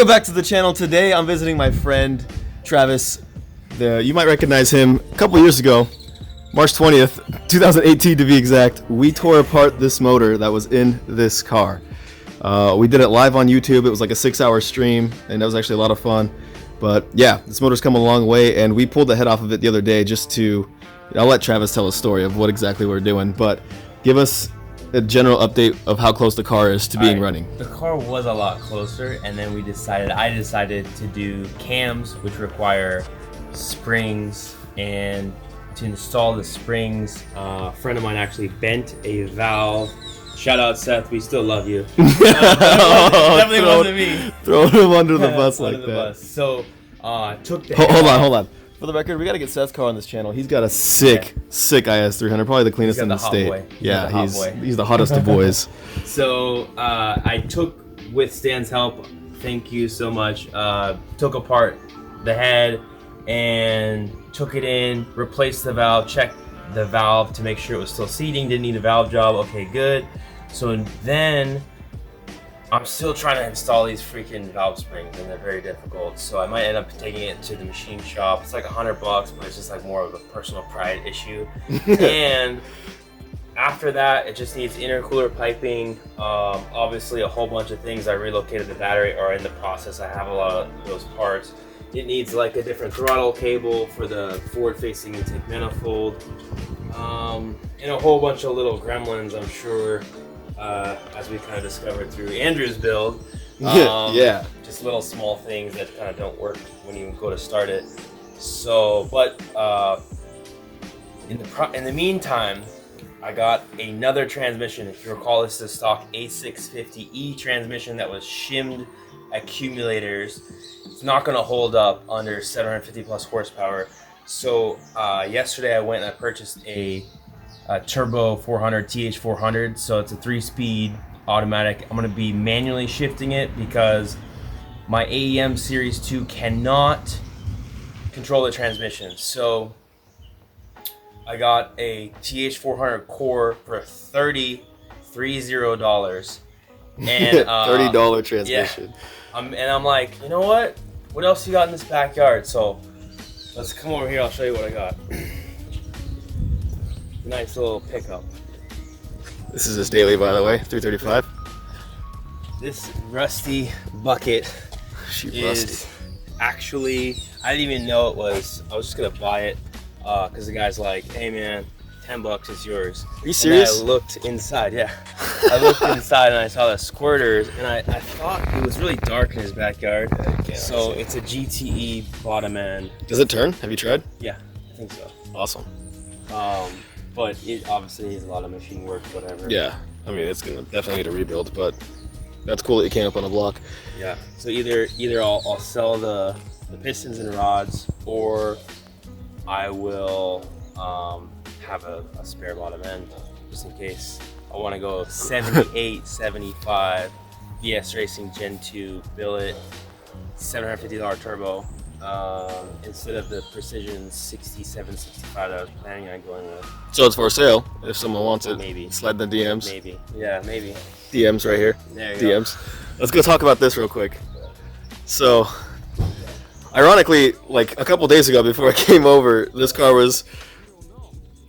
Welcome back to the channel. Today I'm visiting my friend Travis. You might recognize him a couple years ago, March 20th, 2018 to be exact. We tore apart this motor that was in this car. We did it live on YouTube. It was like a 6-hour stream, and that was actually a lot of fun. But yeah, this motor's come a long way, and we pulled the head off of it the other day just to... I'll let Travis tell a story of what exactly we're doing, but give us a general update of how close the car is to being running. The car was a lot closer, and then I decided to do cams, which require springs, and to install the springs, a friend of mine actually bent a valve. Shout out Seth, we still love you. Definitely wasn't me. Throwing him under the bus like that. So took the hold on. For the record, we gotta get Seth's car on this channel. He's got a sick IS300, probably the cleanest in the state. Boy. Yeah, he's the hottest of boys. So I took, with Stan's help, thank you so much, took apart the head and took it in, replaced the valve, checked the valve to make sure it was still seating, didn't need a valve job, okay, good. So then I'm still trying to install these freaking valve springs, and they're very difficult. So I might end up taking it to the machine shop. It's like $100, but it's just like more of a personal pride issue. And after that, it just needs intercooler piping. Obviously, a whole bunch of things. I relocated the battery, or in the process. I have a lot of those parts. It needs like a different throttle cable for the forward-facing intake manifold, and a whole bunch of little gremlins, I'm sure. As we kind of discovered through Andrew's build. Yeah. Just little small things that kind of don't work when you go to start it. So, but in the meantime, I got another transmission. If you recall, this is a stock A650E transmission that was shimmed accumulators. It's not going to hold up under 750 plus horsepower. So yesterday I went and I purchased a Turbo 400 TH400, so it's a 3-speed automatic. I'm going to be manually shifting it because my AEM Series 2 cannot control the transmission. So I got a TH400 core for $30 and $30 transmission. Yeah. And I'm like, you know what else you got in this backyard? So let's come over here, I'll show you what I got. Nice little pickup. This is his daily, by the way, 335. This rusty bucket is actually, I didn't even know it was. I was just gonna buy it because the guy's like, hey man, $10, it's yours. Are you serious? And I looked inside, yeah. I looked inside and I saw the squirters, and I thought it was really dark in his backyard. So it's a GTE bottom end. Does it turn? Have you tried? Yeah, I think so. Awesome. But it obviously needs a lot of machine work, whatever. Yeah, I mean, it's gonna definitely need a rebuild, but that's cool that you came up on a block. Yeah. So either I'll sell the pistons and rods, or I will have a spare bottom end just in case I want to go 78, 75 BS Racing Gen 2 billet, $750 turbo. Instead of the Precision 67, 65 that I was planning on going with. So it's for sale if someone wants it. Maybe. Slide in the DMs. Maybe. Yeah, maybe. DMs right here. There you DMs. Let's go talk about this real quick. So, ironically, like a couple days ago before I came over, this car was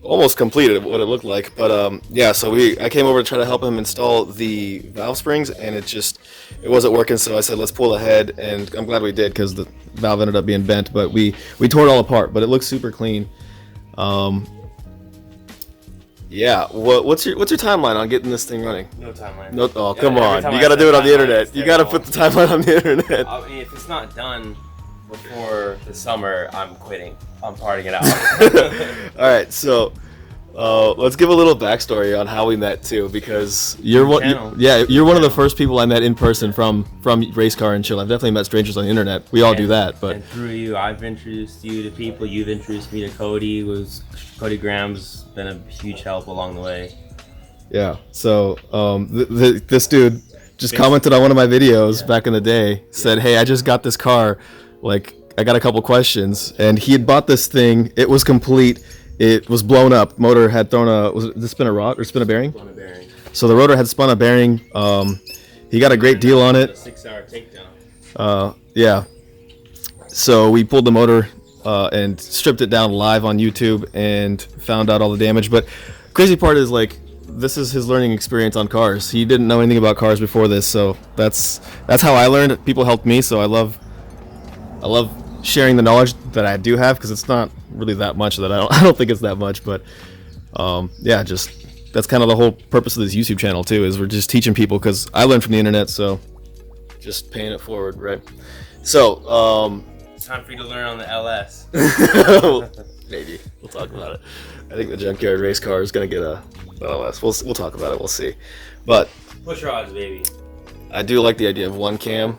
almost completed, what it looked like. But yeah, so I came over to try to help him install the valve springs, and it wasn't working. So I said, let's pull ahead, and I'm glad we did because the valve ended up being bent. But we tore it all apart, but it looks super clean. Yeah. What's your timeline on getting this thing running? No timeline. No. Oh, come on. You got to do it on the internet. You got to put the timeline on the internet. I mean, if it's not done before the summer, I'm quitting. I'm partying it out. All right, so let's give a little backstory on how we met too, because you're one of the first people I met in person from race car and chill. I've definitely met strangers on the internet. We all do that, but and through you, I've introduced you to people. You've introduced me to Cody. Cody Graham's been a huge help along the way. Yeah. So this dude just commented on one of my videos back in the day. Said, "Hey, I just got this car. Like, I got a couple questions." And he had bought this thing. It was complete. It was blown up. Motor had thrown did it spin a rod or spin a bearing? Spun a bearing. So the rotor had spun a bearing. He got a great deal on it. A 6-hour takedown. Yeah. So we pulled the motor and stripped it down live on YouTube and found out all the damage. But crazy part is like this is his learning experience on cars. He didn't know anything about cars before this, so that's how I learned. People helped me, so I love sharing the knowledge that I do have, because it's not really that much. That I don't think it's that much, but yeah, just that's kind of the whole purpose of this YouTube channel too. Is we're just teaching people, because I learned from the internet, so just paying it forward, right? So It's time for you to learn on the LS. maybe we'll talk about it. I think the junkyard race car is gonna get a LS. We'll talk about it. We'll see. But Push your odds, baby. I do like the idea of one cam.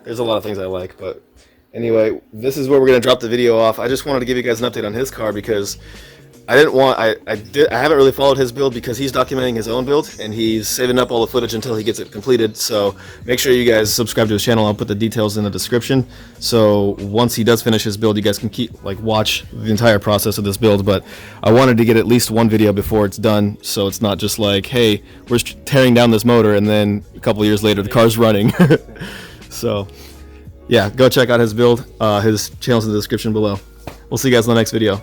There's a lot of things I like, but anyway, this is where we're gonna drop the video off. I just wanted to give you guys an update on his car, because I haven't really followed his build, because he's documenting his own build and he's saving up all the footage until he gets it completed. So make sure you guys subscribe to his channel. I'll put the details in the description. So once he does finish his build, you guys can watch the entire process of this build. But I wanted to get at least one video before it's done, so it's not just like, hey, we're tearing down this motor and then a couple years later the car's running. So yeah, go check out his build. His channel's in the description below. We'll see you guys in the next video.